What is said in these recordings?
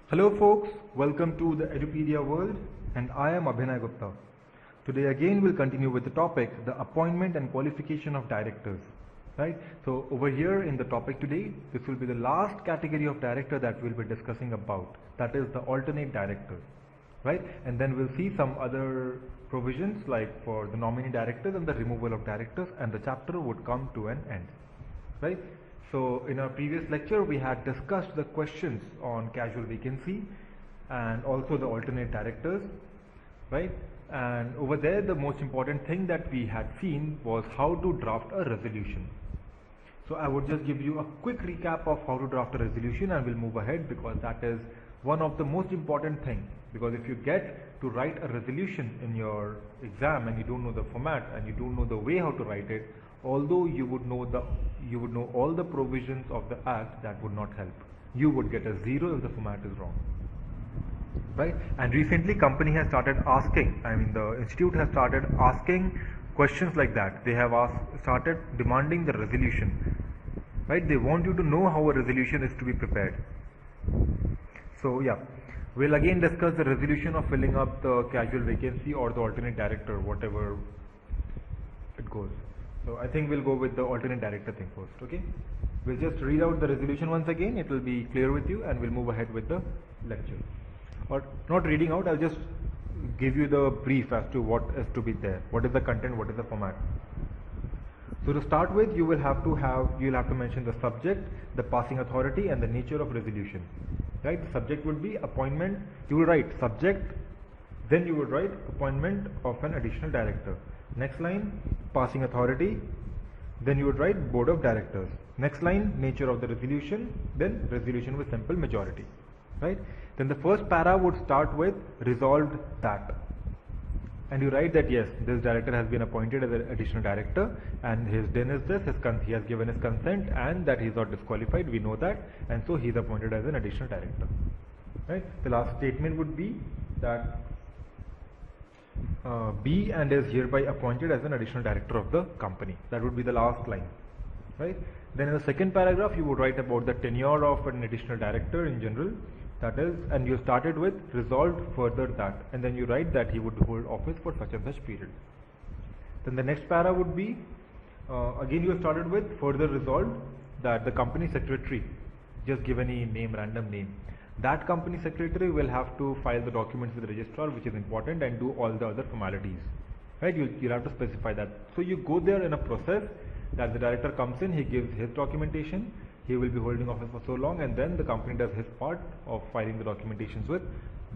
Hello folks, welcome to the Edupedia world and I am Abhinay Gupta. Today again we'll continue with the topic, the appointment and qualification of directors. Right? So over here in the topic today, this will be the last category of director that we'll be discussing about. That is the alternate director. Right? And then we'll see some other provisions like for the nominee directors and the removal of directors, and the chapter would come to an end. Right? So in our previous lecture we had discussed the questions on casual vacancy and also the alternate directors, right? And over there the most important thing that we had seen was how to draft a resolution. So I would just give you a quick recap of how to draft a resolution and we'll move ahead, because that is one of the most important things. Because if you get to write a resolution in your exam and you don't know the format and you don't know the way how to write it, although you would know all the provisions of the act, that would not help. You would get a 0 if the format is wrong. Right? And recently company has started asking, the institute has started asking questions like that. They have started demanding the resolution. Right? They want you to know how a resolution is to be prepared. So yeah, we'll again discuss the resolution of filling up the casual vacancy or the alternate director, whatever it goes. So I think we'll go with the alternate director thing first, okay? We'll just read out the resolution once again, it will be clear with you, and we'll move ahead with the lecture. Or not reading out, I'll just give you the brief as to what is to be there. What is the content, what is the format. So to start with, you'll have to mention the subject, the passing authority, and the nature of resolution. Right? The subject would be appointment. You will write subject, then you would write appointment of an additional director. Next line, passing authority, then you would write board of directors. Next line, nature of the resolution, then resolution with simple majority. Right? Then the first para would start with resolved that. And you write that yes, this director has been appointed as an additional director and his din is this, he has given his consent and that he is not disqualified, we know that, and so he is appointed as an additional director. Right? The last statement would be that B and is hereby appointed as an additional director of the company. That would be the last line. Right? Then in the second paragraph you would write about the tenure of an additional director in general. That is, and you started with resolved further that, and then you write that he would hold office for such and such period. Then the next para would be, again you have started with further resolved that the company secretary, just give any name, random name, that company secretary will have to file the documents with the registrar, which is important, and do all the other formalities. Right? You'll have to specify that. So you go there in a process that the director comes in, he gives his documentation, he will be holding office for so long, and then the company does his part of filing the documentations with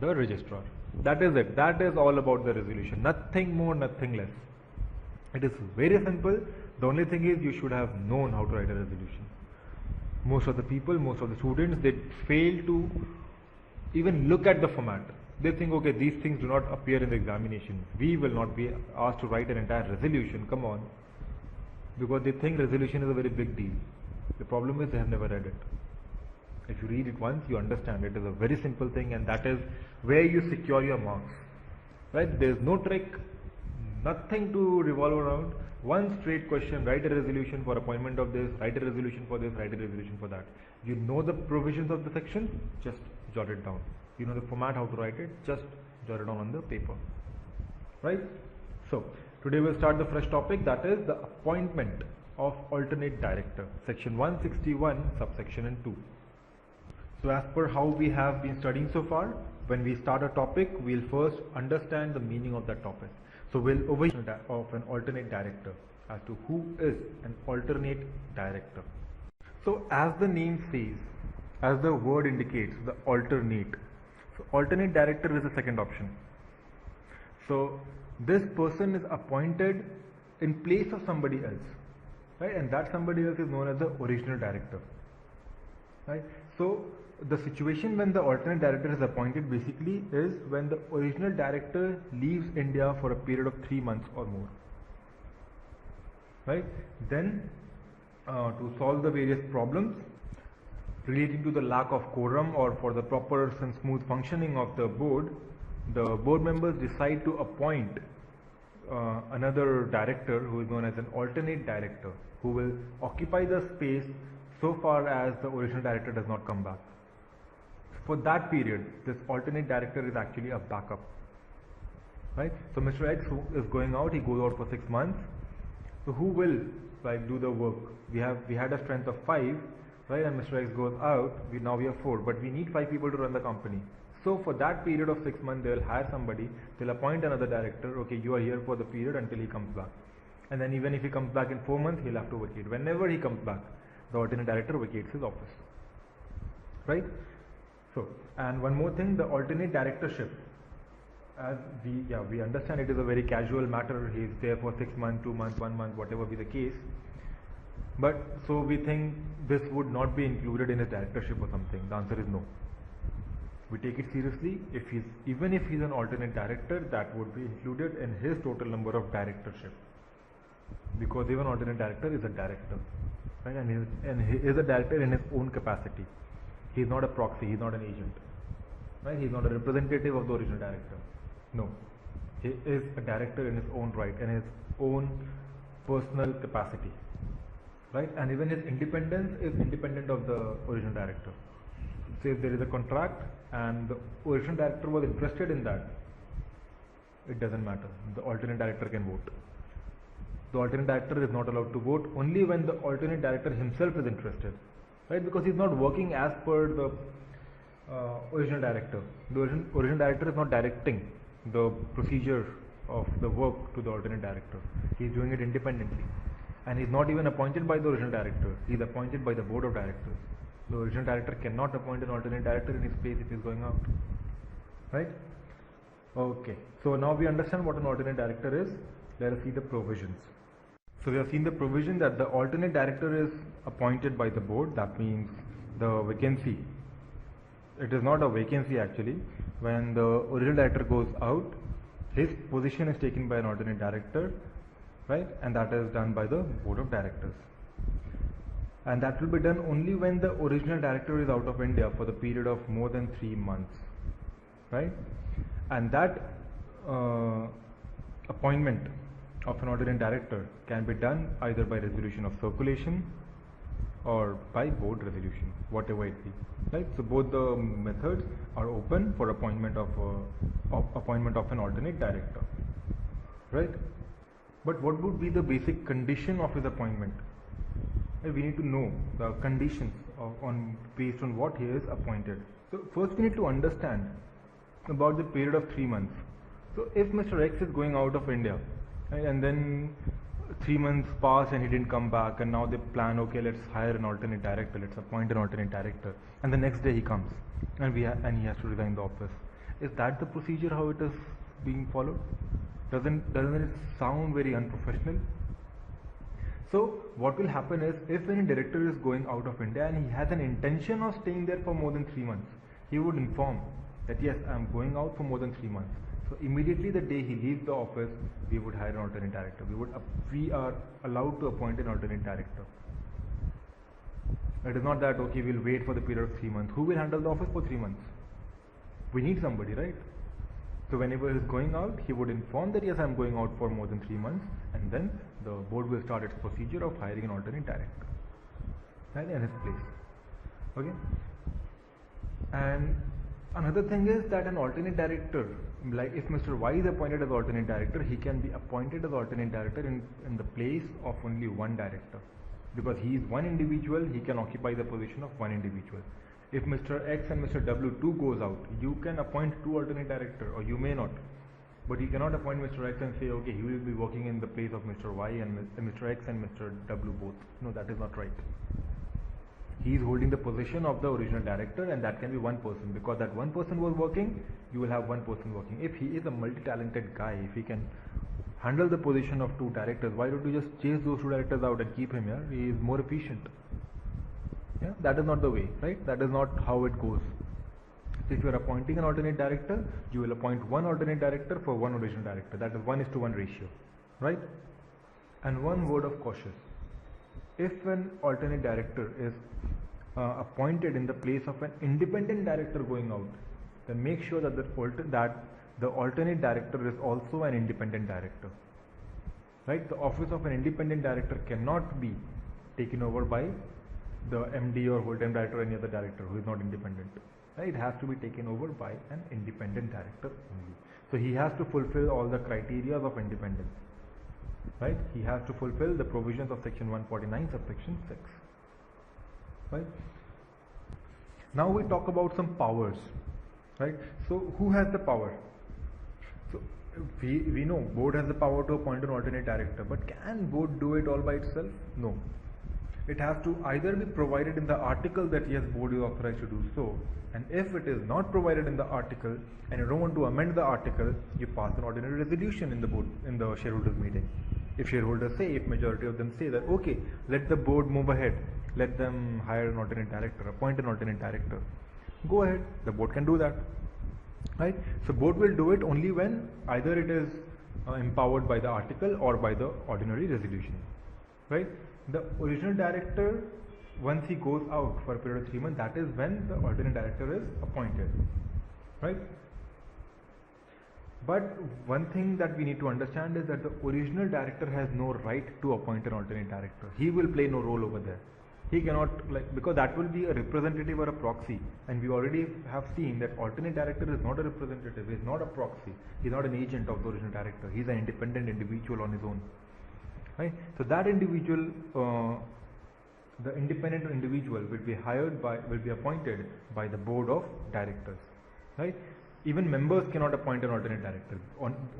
the registrar. That is it. That is all about the resolution. Nothing more, nothing less. It is very simple. The only thing is you should have known how to write a resolution. Most of the people, most of the students, they fail to even look at the format. They think, okay, these things do not appear in the examination. We will not be asked to write an entire resolution. Come on. Because they think resolution is a very big deal. The problem is they have never read it. If you read it once, you understand it is a very simple thing, and that is where you secure your marks. Right? There is no trick, nothing to revolve around. One straight question, write a resolution for appointment of this, write a resolution for this, write a resolution for that. You know the provisions of the section, just jot it down. You know the format, how to write it, just jot it down on the paper. Right? So, today we'll start the fresh topic, that is the appointment of alternate director, section 161, subsection 2. So as per how we have been studying so far, when we start a topic, we'll first understand the meaning of that topic. So we'll overview of an alternate director as to who is an alternate director. So as the name says, as the word indicates, the alternate. So alternate director is the second option. So this person is appointed in place of somebody else. Right? And that somebody else is known as the original director. Right? So the situation when the alternate director is appointed basically is when the original director leaves India for a period of 3 months or more. Right? Then to solve the various problems relating to the lack of quorum or for the proper and smooth functioning of the board members decide to appoint another director who is known as an alternate director, who will occupy the space so far as the original director does not come back. for that period, this alternate director is actually a backup, right? So Mr. X is going out, he goes out for 6 months. So who will like do the work? We had a strength of 5, right? And Mr. X goes out, now we have 4, but we need 5 people to run the company. So for that period of 6 months, they will hire somebody, they'll appoint another director, okay, you are here for the period until he comes back. And then even if he comes back in 4 months, he'll have to vacate. Whenever he comes back, the alternate director vacates his office, right? So, and one more thing, the alternate directorship, as we understand it is a very casual matter. He is there for 6 months, 2 months, 1 month, whatever be the case. But so we think this would not be included in his directorship or something. The answer is no. We take it seriously. Even if he's an alternate director, that would be included in his total number of directorship, because even alternate director is a director, right? And he is a director in his own capacity. He is not a proxy. He is not an agent, right? He is not a representative of the original director. No, he is a director in his own right, in his own personal capacity, right? And even his independence is independent of the original director. So if there is a contract and the original director was interested in that, it doesn't matter. The alternate director can vote. The alternate director is not allowed to vote only when the alternate director himself is interested, right? Because he is not working as per the original director. The original director is not directing the procedure of the work to the alternate director. He is doing it independently, and he is not even appointed by the original director. He is appointed by the board of directors. The original director cannot appoint an alternate director in his place if he is going out, right? Okay, so now we understand what an alternate director is. Let us see the provisions. So we have seen the provision that the alternate director is appointed by the board. That means the vacancy, it is not a vacancy actually. When the original director goes out, his position is taken by an alternate director, right? And that is done by the board of directors. And that will be done only when the original director is out of India for the period of more than 3 months, right? And that appointment of an alternate director can be done either by resolution of circulation or by board resolution, whatever it be, right? So both the methods are open for appointment of an alternate director, right? But what would be the basic condition of his appointment? We need to know the conditions based on what he is appointed. So first we need to understand about the period of 3 months. So if Mr. X is going out of India, right, and then 3 months pass and he didn't come back, and now they plan, okay, let's hire an alternate director, let's appoint an alternate director, and the next day he comes and he has to resign the office. Is that the procedure how it is being followed? Doesn't it sound very unprofessional? So what will happen is, if any director is going out of India and he has an intention of staying there for more than 3 months, he would inform that yes, I am going out for more than 3 months. So immediately the day he leaves the office, we would hire an alternate director. We are allowed to appoint an alternate director. It is not that, okay, we'll wait for the period of 3 months. Who will handle the office for 3 months? We need somebody, right? So whenever he is going out, he would inform that yes, I am going out for more than 3 months, and then the board will start its procedure of hiring an alternate director, right, in his place. Okay. And another thing is that an alternate director, like if Mr. Y is appointed as alternate director, he can be appointed as alternate director in the place of only one director, because he is one individual. He can occupy the position of one individual. If Mr. X and Mr. W2 goes out, you can appoint 2 alternate director, or you may not. But you cannot appoint Mr. X and say, okay, he will be working in the place of Mr. Y and Mr. X and Mr. W both. No, that is not right. He is holding the position of the original director, and that can be one person, because that one person was working, you will have one person working. If he is a multi-talented guy, if he can handle the position of 2 directors, why don't you just chase those 2 directors out and keep him here? He is more efficient. Yeah, that is not the way, right? That is not how it goes. So if you are appointing an alternate director, you will appoint 1 alternate director for 1 original director. That is 1:1 ratio, right? And one word of caution: if an alternate director is appointed in the place of an independent director going out, then make sure that the alternate director is also an independent director, right? The office of an independent director cannot be taken over by the MD or whole-time director or any other director who is not independent. right? It has to be taken over by an independent director only. So he has to fulfill all the criteria of independence, right? He has to fulfill the provisions of section 149 subsection 6, right? Now we talk about some powers, right? So who has the power? So we know board has the power to appoint an alternate director, but can board do it all by itself? No. It has to either be provided in the article that yes, board is authorized to do so, and if it is not provided in the article and you don't want to amend the article, you pass an ordinary resolution in the board, in the shareholders meeting. If shareholders say, if majority of them say that okay, let the board move ahead, let them hire an alternate director, appoint an alternate director, go ahead, the board can do that, right? So board will do it only when either it is empowered by the article or by the ordinary resolution, right? The original director, once he goes out for a period of 3 months, that is when the alternate director is appointed, right? But one thing that we need to understand is that the original director has no right to appoint an alternate director. He will play no role over there. He cannot, because that will be a representative or a proxy, and we already have seen that alternate director is not a representative, he is not a proxy, he is not an agent of the original director, he is an independent individual on his own, right? So that individual, the independent individual will be appointed by the board of directors, right? Even members cannot appoint an alternate director.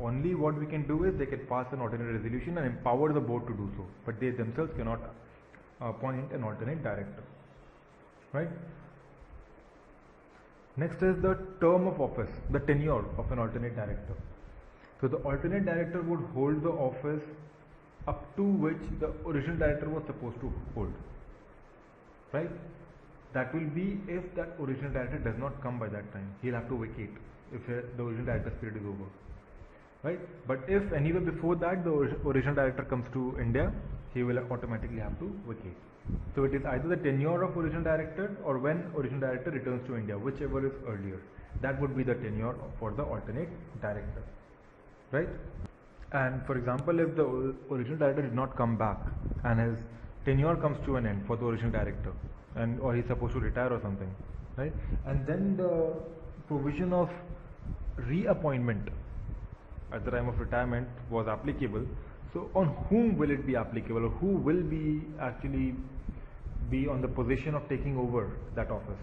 Only what we can do is they can pass an ordinary resolution and empower the board to do so, but they themselves cannot appoint an alternate director, right? Next is the term of office, the tenure of an alternate director. So the alternate director would hold the office up to which the original director was supposed to hold, right? That will be if that original director does not come by that time. He'll have to vacate if the original director's period is over, right? But if anywhere before that the original director comes to India, he will automatically have to vacate. So it is either the tenure of original director or when original director returns to India, whichever is earlier. That would be the tenure for the alternate director, right? And for example, if the original director did not come back and his tenure comes to an end for the original director, or he's supposed to retire or something, right? And then the provision of reappointment at the time of retirement was applicable. So on whom will it be applicable, or who will be actually be on the position of taking over that office?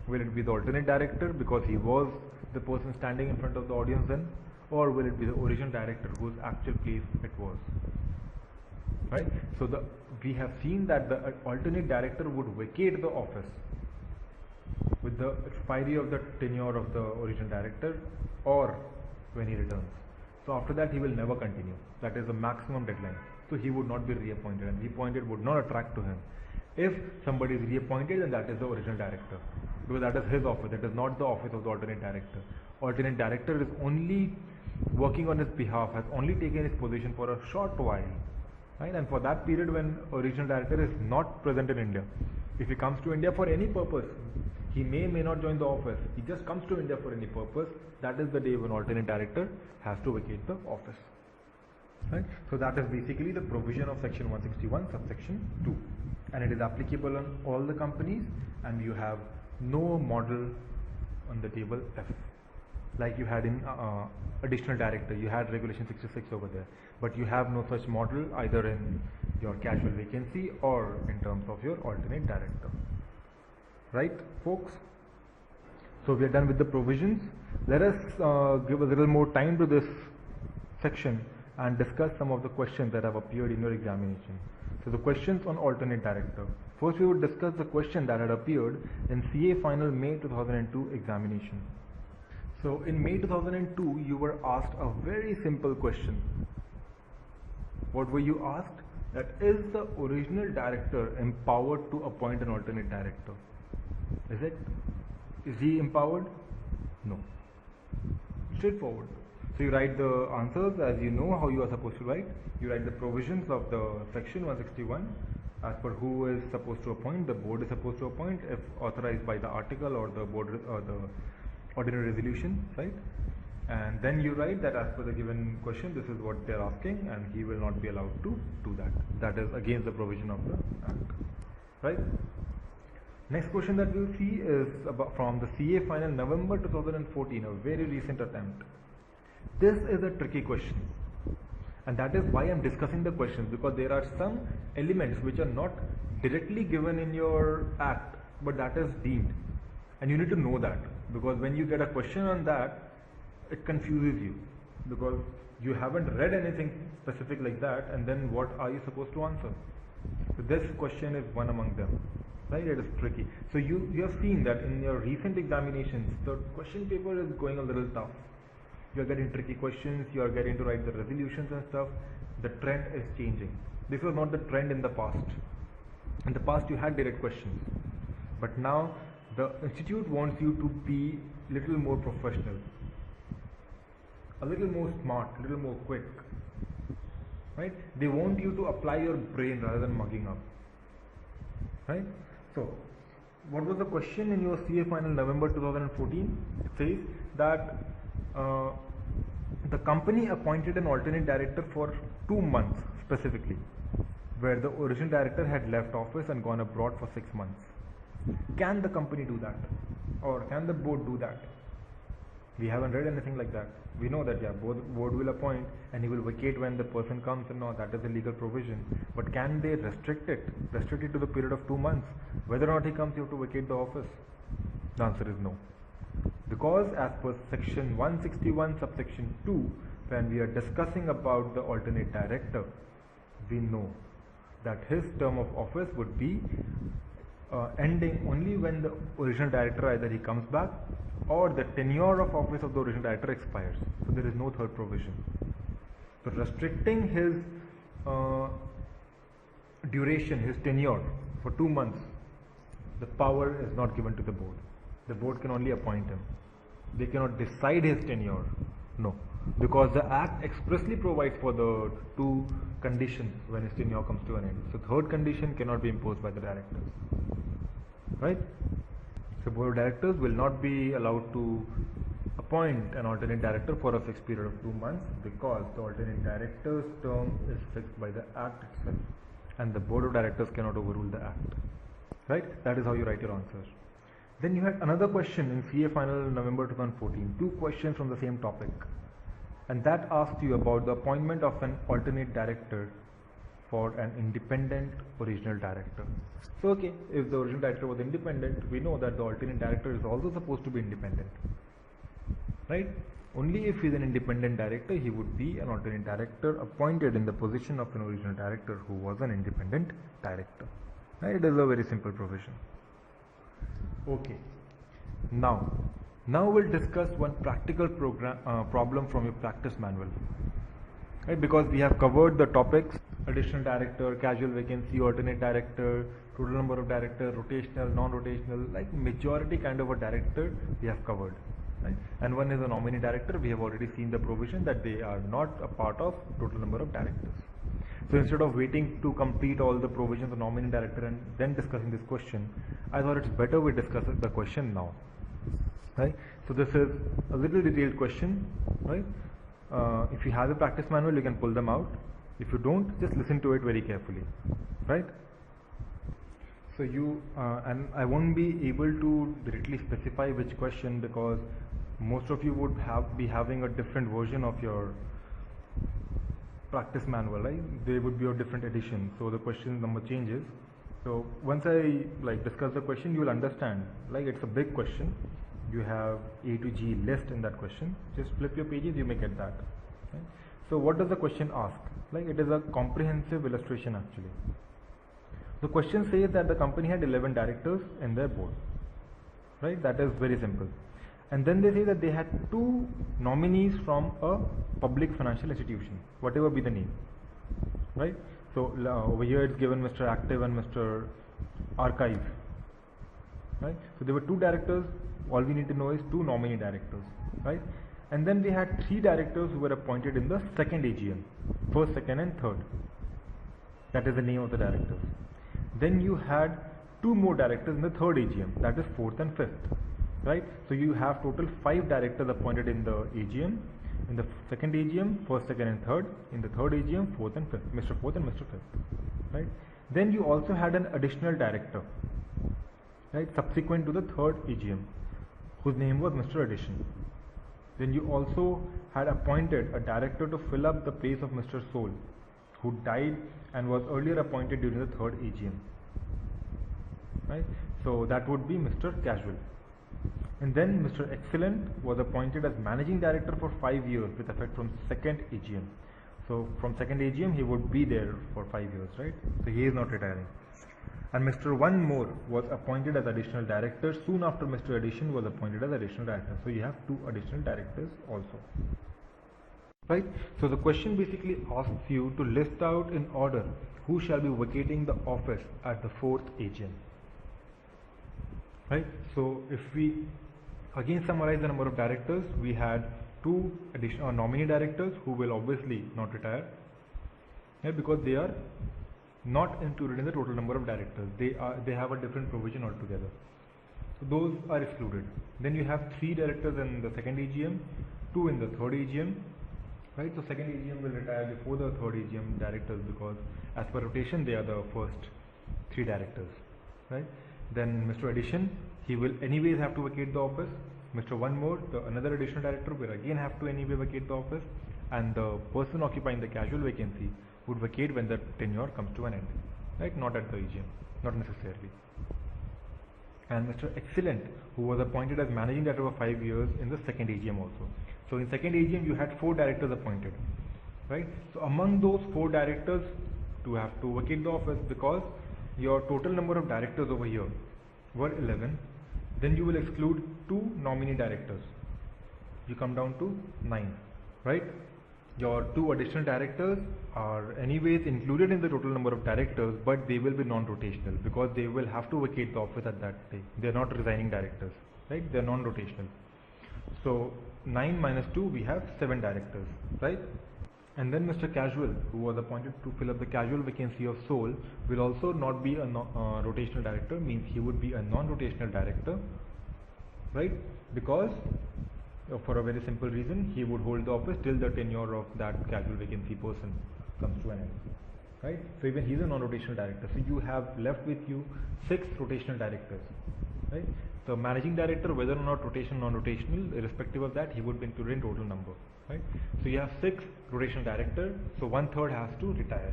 Will it be the alternate director because he was the person standing in front of the audience then, or will it be the original director whose actual place it was, right? So we have seen that the alternate director would vacate the office with the expiry of the tenure of the original director or when he returns. So after that he will never continue. That is the maximum deadline. So he would not be reappointed, and reappointed would not attract to him. If somebody is reappointed, then that is the original director, because that is his office. It is not the office of the alternate director. Alternate director is only working on his behalf, has only taken his position for a short while, right? And for that period when original director is not present in India, if he comes to India for any purpose, he may not join the office. He just comes to India for any purpose. That is the day when alternate director has to vacate the office, right? So that is basically the provision of section 161 subsection 2, and it is applicable on all the companies, and you have no model on the table F like you had in additional director. You had regulation 66 over there, but you have no such model either in your casual vacancy or in terms of your alternate director, right folks? So we are done with the provisions. Let us give a little more time to this section and discuss some of the questions that have appeared in your examination. So the questions on alternate director. First we would discuss the question that had appeared in CA final May 2002 examination. So in May 2002 you were asked a very simple question. What were you asked? That is the original director empowered to appoint an alternate director? Is it? Is he empowered? No. Straightforward. So you write the answers as you know how you are supposed to write. You write the provisions of the section 161 as per who is supposed to appoint. The board is supposed to appoint if authorized by the article or the board or the ordinary resolution, right? And then you write that as per the given question, this is what they are asking, and he will not be allowed to do that. That is against the provision of the act, right? Next question that we'll see is about from the CA final November 2014, a very recent attempt. This is a tricky question, and that is why I'm discussing the questions, because there are some elements which are not directly given in your act, but that is deemed, and you need to know that, because when you get a question on that, it confuses you, because you haven't read anything specific like that, and then what are you supposed to answer? So this question is one among them, right? It is tricky. So you have seen that in your recent examinations, the question paper is going a little tough. You are getting tricky questions, you are getting to write the resolutions and stuff. The trend is changing. This was not the trend in the past. In the past you had direct questions, but now the institute wants you to be little more professional, a little more smart, a little more quick, right? They want you to apply your brain rather than mugging up, right? So what was the question in your CA final November 2014? It says that the company appointed an alternate director for 2 months specifically, where the original director had left office and gone abroad for 6 months. Can the company do that, or can the board do that? We haven't read anything like that. We know that board will appoint and he will vacate when the person comes, and no, that is a legal provision. But can they restrict it to the period of 2 months? Whether or not he comes, you have to vacate the office. The answer is no. Because as per section 161 subsection 2, when we are discussing about the alternate director, we know that his term of office would be ending only when the original director, either he comes back or the tenure of office of the original director expires. So there is no third provision. So restricting his duration, his tenure for 2 months, the power is not given to the board. The board can only appoint him. They cannot decide his tenure. No, because the act expressly provides for the 2 conditions when his tenure comes to an end. So third condition cannot be imposed by the directors, right? So board of directors will not be allowed to appoint an alternate director for a fixed period of 2 months, because the alternate director's term is fixed by the act itself, and the board of directors cannot overrule the act, right? That is how you write your answers. Then you had another question in CA final November 2014, 2 questions from the same topic, and that asked you about the appointment of an alternate director for an independent original director. So okay, if the original director was independent, we know that the alternate director is also supposed to be independent, right? Only if he is an independent director, he would be an alternate director appointed in the position of an original director who was an independent director, right? It is a very simple provision. Okay, now we'll discuss one practical problem from your practice manual, right? Because we have covered the topics: additional director, casual vacancy, alternate director, total number of director, rotational, non-rotational, like majority kind of a director we have covered, right? And one is a nominee director. We have already seen the provision that they are not a part of total number of directors. So instead of waiting to complete all the provisions of nominee director and then discussing this question, I thought it's better we discuss the question now, right? So this is a little detailed question, right? If you have a practice manual, you can pull them out. If you don't, just listen to it very carefully, right? So you and I won't be able to directly specify which question, because most of you would be having a different version of your practice manual, right? They would be a different edition, so the question number changes. So once I discuss the question, you will understand. It's a big question. You have A to G list in that question. Just flip your pages, you may get that. Right? So what does the question ask? It is a comprehensive illustration actually. The question says that the company had 11 directors in their board, right? That is very simple. And then they say that they had 2 nominees from a public financial institution, whatever be the name, right? So over here it's given Mr. Active and Mr. Archive, right? So there were 2 directors. All we need to know is 2 nominee directors, right? And then we had 3 directors who were appointed in the second AGM, first, second and third. That is the name of the directors. Then you had 2 more directors in the third AGM, that is 4th and 5th, right? So you have total 5 directors appointed in the AGM, in the second AGM, first, second and third, in the third AGM, 4th and 5th, Mr. 4th and Mr. 5th, right? Then you also had an additional director, right, subsequent to the third AGM, whose name was Mr. Addition. Then you also had appointed a director to fill up the place of Mr. Soul, who died and was earlier appointed during the third AGM. Right? So that would be Mr. Casual. And then Mr. Excellent was appointed as managing director for 5 years with effect from second AGM. So from second AGM he would be there for 5 years, right? So he is not retiring. And Mr. One More was appointed as additional director soon after Mr. Addition was appointed as additional director. So you have 2 additional directors also. Right? So the question basically asks you to list out in order who shall be vacating the office at the 4th AGM. Right? So if we again summarize the number of directors, we had 2 additional nominee directors who will obviously not retire, right? Because they are not included in the total number of directors. They have a different provision altogether. So those are excluded. Then you have 3 directors in the second AGM, 2 in the third AGM. Right? So second AGM will retire before the third AGM directors because as per rotation they are the first 3 directors. Right? Then Mr. Addition, he will anyways have to vacate the office. Mr. One More, another additional director, will again have to anyway vacate the office, and the person occupying the casual vacancy would vacate when the tenure comes to an end. Right? Not at the AGM, not necessarily. And Mr. Excellent, who was appointed as managing director for 5 years in the second AGM also. So in second AGM you had 4 directors appointed, right? So among those 4 directors to have to vacate the office, because your total number of directors over here were 11, then you will exclude 2 nominee directors. You come down to 9, right? Your 2 additional directors are anyways included in the total number of directors, but they will be non-rotational because they will have to vacate the office at that day. They are not resigning directors, right? They are non-rotational. So 9 minus 2, we have 7 directors, right? And then Mr. Casual, who was appointed to fill up the casual vacancy of Soul, will also not be a rotational director, means he would be a non-rotational director, right? Because for a very simple reason, he would hold the office till the tenure of that casual vacancy person comes to an end, right? So even he is a non-rotational director. So you have left with you 6 rotational directors, right? The managing director, whether or not rotational, non-rotational, irrespective of that, he would be included in total number, right? So you have 6 rotational directors, so 1/3 has to retire.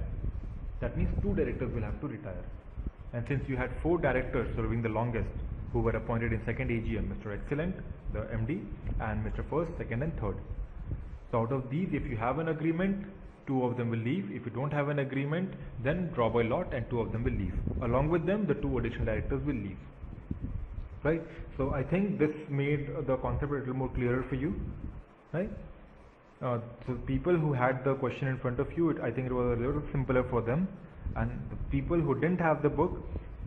That means 2 directors will have to retire. And since you had 4 directors serving the longest, who were appointed in second AGM, Mr. Excellent, the MD, and Mr. First, Second and Third. So out of these, if you have an agreement, 2 of them will leave. If you don't have an agreement, then draw by lot and 2 of them will leave. Along with them, the 2 additional directors will leave. Right? So I think this made the concept a little more clearer for you. Right? So people who had the question in front of you, I think it was a little simpler for them. And the people who didn't have the book,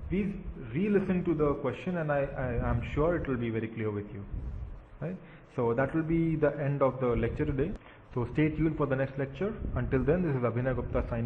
please re-listen to the question, and I'm sure it will be very clear with you. Right? So that will be the end of the lecture today. So stay tuned for the next lecture. Until then, this is Abhinay Gupta signing